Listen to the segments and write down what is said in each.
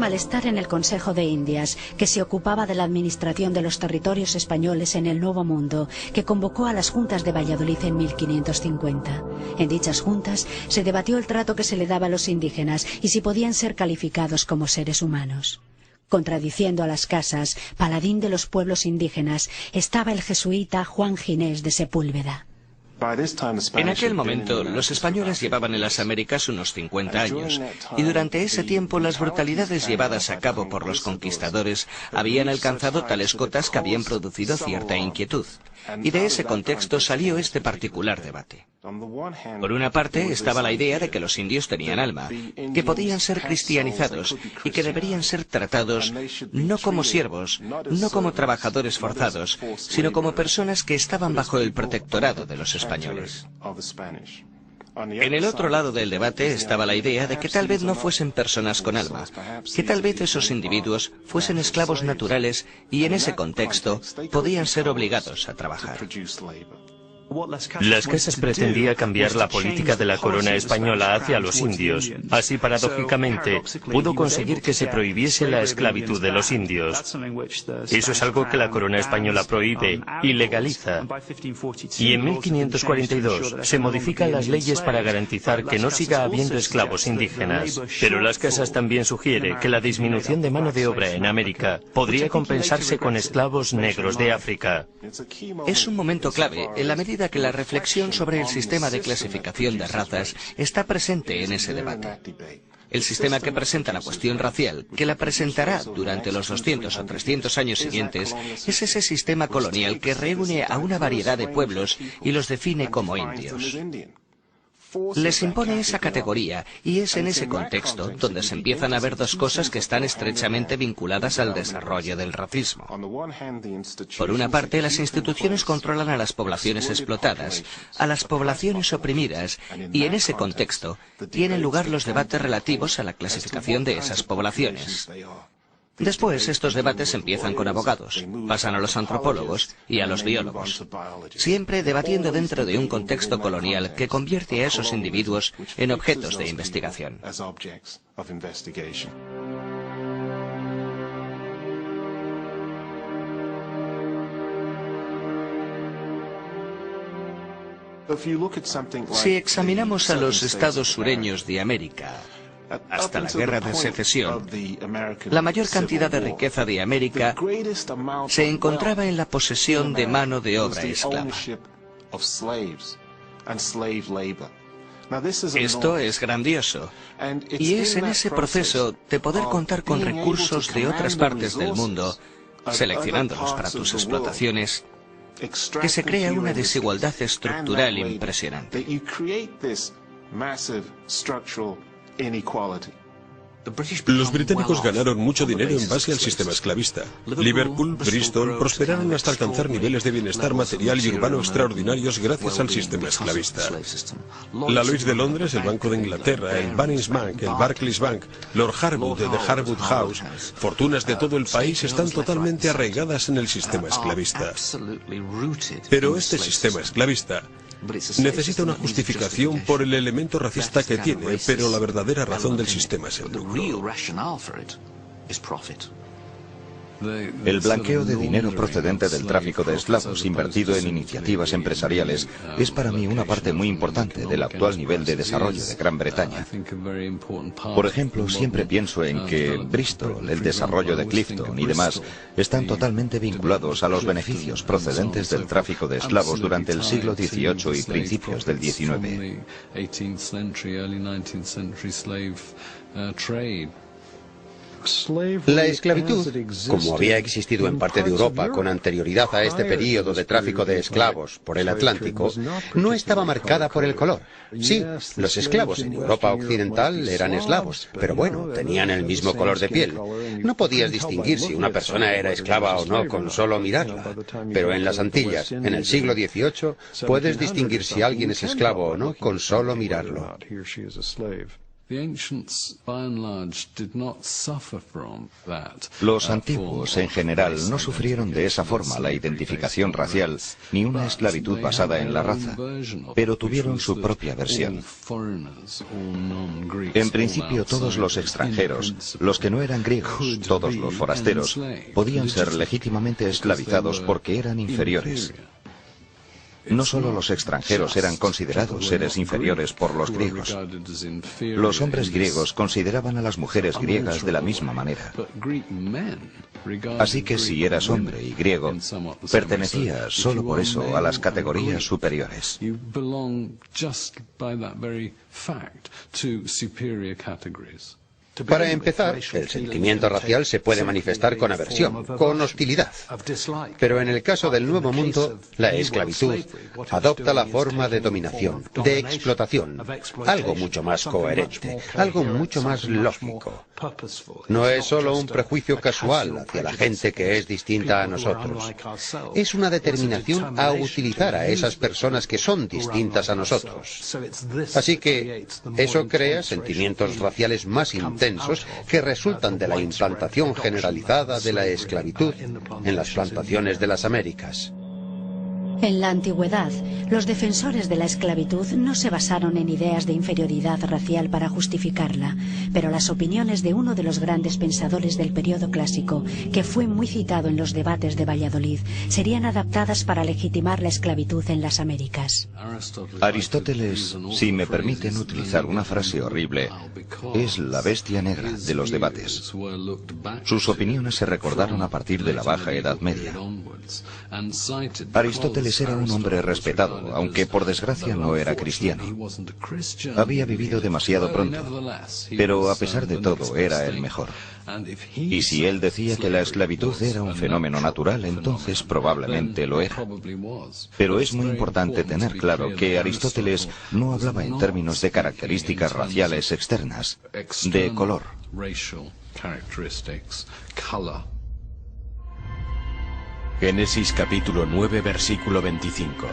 malestar en el Consejo de Indias, que se ocupaba de la administración de los territorios españoles en el Nuevo Mundo, que convocó a las juntas de Valladolid en 1550. En dichas juntas se debatió el trato que se le daba a los indígenas y si podían ser calificados como seres humanos. Contradiciendo a las casas, paladín de los pueblos indígenas, estaba el jesuita Juan Ginés de Sepúlveda. En aquel momento, los españoles llevaban en las Américas unos 50 años, y durante ese tiempo las brutalidades llevadas a cabo por los conquistadores habían alcanzado tales cotas que habían producido cierta inquietud. Y de ese contexto salió este particular debate. Por una parte estaba la idea de que los indios tenían alma, que podían ser cristianizados y que deberían ser tratados no como siervos, no como trabajadores forzados, sino como personas que estaban bajo el protectorado de los españoles. En el otro lado del debate estaba la idea de que tal vez no fuesen personas con alma, que tal vez esos individuos fuesen esclavos naturales y en ese contexto podían ser obligados a trabajar. Las Casas pretendía cambiar la política de la corona española hacia los indios. Así, paradójicamente, pudo conseguir que se prohibiese la esclavitud de los indios. Eso es algo que la corona española prohíbe y legaliza. Y en 1542 se modifican las leyes para garantizar que no siga habiendo esclavos indígenas. Pero Las Casas también sugiere que la disminución de mano de obra en América podría compensarse con esclavos negros de África. Es un momento clave en la medida que la reflexión sobre el sistema de clasificación de razas está presente en ese debate. El sistema que presenta la cuestión racial, que la presentará durante los 200 o 300 años siguientes, es ese sistema colonial que reúne a una variedad de pueblos y los define como indios. Les impone esa categoría y es en ese contexto donde se empiezan a ver dos cosas que están estrechamente vinculadas al desarrollo del racismo. Por una parte, las instituciones controlan a las poblaciones explotadas, a las poblaciones oprimidas, y en ese contexto tienen lugar los debates relativos a la clasificación de esas poblaciones. Después, estos debates empiezan con abogados, pasan a los antropólogos y a los biólogos, siempre debatiendo dentro de un contexto colonial que convierte a esos individuos en objetos de investigación. Si examinamos a los estados sureños de América, hasta la Guerra de Secesión, la mayor cantidad de riqueza de América se encontraba en la posesión de mano de obra esclava. Esto es grandioso, y es en ese proceso de poder contar con recursos de otras partes del mundo, seleccionándolos para tus explotaciones, que se crea una desigualdad estructural impresionante. Los británicos ganaron mucho dinero en base al sistema esclavista. Liverpool, Bristol prosperaron hasta alcanzar niveles de bienestar material y urbano extraordinarios gracias al sistema esclavista. La Lloyds de Londres, el Banco de Inglaterra, el Bunnings Bank, el Barclays Bank, Lord Harwood de Harwood House, fortunas de todo el país están totalmente arraigadas en el sistema esclavista. Pero este sistema esclavista necesita una justificación por el elemento racista que tiene, pero la verdadera razón del sistema es el lucro. El blanqueo de dinero procedente del tráfico de esclavos invertido en iniciativas empresariales es para mí una parte muy importante del actual nivel de desarrollo de Gran Bretaña. Por ejemplo, siempre pienso en que Bristol, el desarrollo de Clifton y demás están totalmente vinculados a los beneficios procedentes del tráfico de esclavos durante el siglo XVIII y principios del XIX. La esclavitud, como había existido en parte de Europa con anterioridad a este período de tráfico de esclavos por el Atlántico, no estaba marcada por el color. Sí, los esclavos en Europa occidental eran eslavos, pero bueno, tenían el mismo color de piel. No podías distinguir si una persona era esclava o no con solo mirarla. Pero en las Antillas, en el siglo XVIII, puedes distinguir si alguien es esclavo o no con solo mirarlo. Los antiguos, en general, no sufrieron de esa forma la identificación racial ni una esclavitud basada en la raza, pero tuvieron su propia versión. En principio, todos los extranjeros, los que no eran griegos, todos los forasteros, podían ser legítimamente esclavizados porque eran inferiores. No solo los extranjeros eran considerados seres inferiores por los griegos. Los hombres griegos consideraban a las mujeres griegas de la misma manera. Así que si eras hombre y griego, pertenecías solo por eso a las categorías superiores. Para empezar, el sentimiento racial se puede manifestar con aversión, con hostilidad. Pero en el caso del Nuevo Mundo, la esclavitud adopta la forma de dominación, de explotación, algo mucho más coherente, algo mucho más lógico. No es solo un prejuicio casual hacia la gente que es distinta a nosotros. Es una determinación a utilizar a esas personas que son distintas a nosotros. Así que eso crea sentimientos raciales más intensos que resultan de la implantación generalizada de la esclavitud en las plantaciones de las Américas. En la antigüedad, los defensores de la esclavitud no se basaron en ideas de inferioridad racial para justificarla, pero las opiniones de uno de los grandes pensadores del periodo clásico, que fue muy citado en los debates de Valladolid, serían adaptadas para legitimar la esclavitud en las Américas. Aristóteles, si me permiten utilizar una frase horrible, es la bestia negra de los debates. Sus opiniones se recordaron a partir de la Baja Edad Media. Aristóteles era un hombre respetado, aunque por desgracia no era cristiano. Había vivido demasiado pronto, pero a pesar de todo era el mejor. Y si él decía que la esclavitud era un fenómeno natural, entonces probablemente lo era. Pero es muy importante tener claro que Aristóteles no hablaba en términos de características raciales externas, de color. Génesis capítulo 9 versículo 25.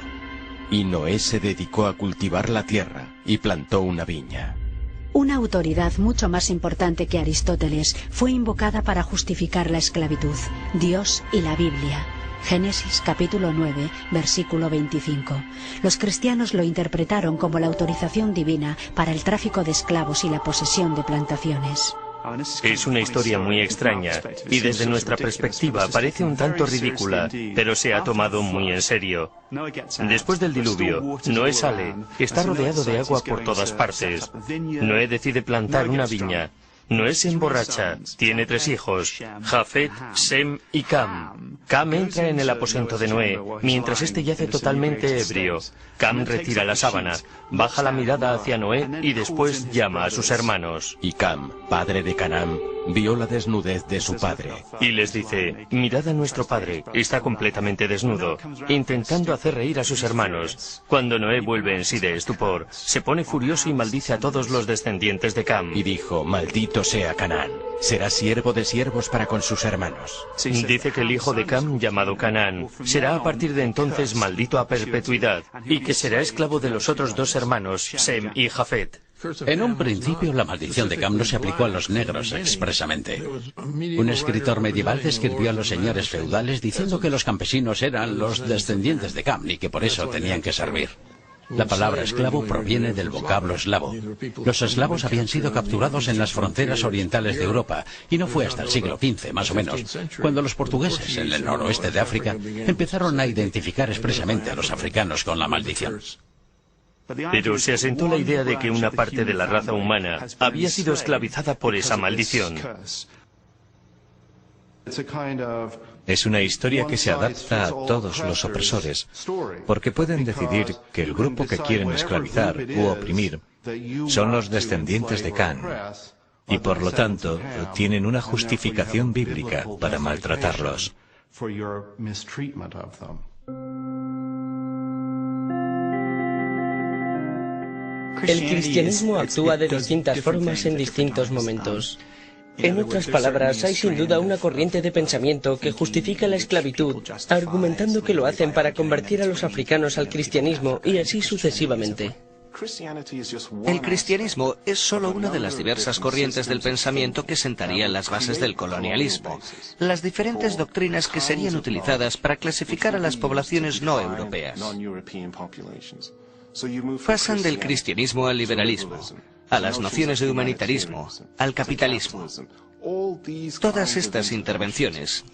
Y Noé se dedicó a cultivar la tierra y plantó una viña. Una autoridad mucho más importante que Aristóteles fue invocada para justificar la esclavitud: Dios y la Biblia. Génesis capítulo 9, versículo 25. Los cristianos lo interpretaron como la autorización divina para el tráfico de esclavos y la posesión de plantaciones. Es una historia muy extraña y desde nuestra perspectiva parece un tanto ridícula, pero se ha tomado muy en serio. Después del diluvio, Noé sale, está rodeado de agua por todas partes. Noé decide plantar una viña. Noé se emborracha, tiene 3 hijos, Jafet, Sem y Cam. Cam entra en el aposento de Noé, mientras éste yace totalmente ebrio. Cam retira la sábana, baja la mirada hacia Noé y después llama a sus hermanos. Y Cam, padre de Canaán, vio la desnudez de su padre. Y les dice: mirad a nuestro padre, está completamente desnudo, intentando hacer reír a sus hermanos. Cuando Noé vuelve en sí de estupor, se pone furioso y maldice a todos los descendientes de Cam. Y dijo: maldito sea Canaán, será siervo de siervos para con sus hermanos. Dice que el hijo de Cam, llamado Canaán, será a partir de entonces maldito a perpetuidad, y que será esclavo de los otros 2 hermanos, Sem y Jafet. En un principio, la maldición de Cam no se aplicó a los negros expresamente. Un escritor medieval describió a los señores feudales diciendo que los campesinos eran los descendientes de Cam y que por eso tenían que servir. La palabra esclavo proviene del vocablo eslavo. Los eslavos habían sido capturados en las fronteras orientales de Europa, y no fue hasta el siglo XV, más o menos, cuando los portugueses, en el noroeste de África, empezaron a identificar expresamente a los africanos con la maldición. Pero se asentó la idea de que una parte de la raza humana había sido esclavizada por esa maldición. Es una historia que se adapta a todos los opresores, porque pueden decidir que el grupo que quieren esclavizar u oprimir son los descendientes de Cam, y por lo tanto tienen una justificación bíblica para maltratarlos. El cristianismo actúa de distintas formas en distintos momentos. En otras palabras, hay sin duda una corriente de pensamiento que justifica la esclavitud, argumentando que lo hacen para convertir a los africanos al cristianismo y así sucesivamente. El cristianismo es solo una de las diversas corrientes del pensamiento que sentarían las bases del colonialismo, las diferentes doctrinas que serían utilizadas para clasificar a las poblaciones no europeas. Pasan del cristianismo al liberalismo, a las nociones de humanitarismo, al capitalismo. Todas estas intervenciones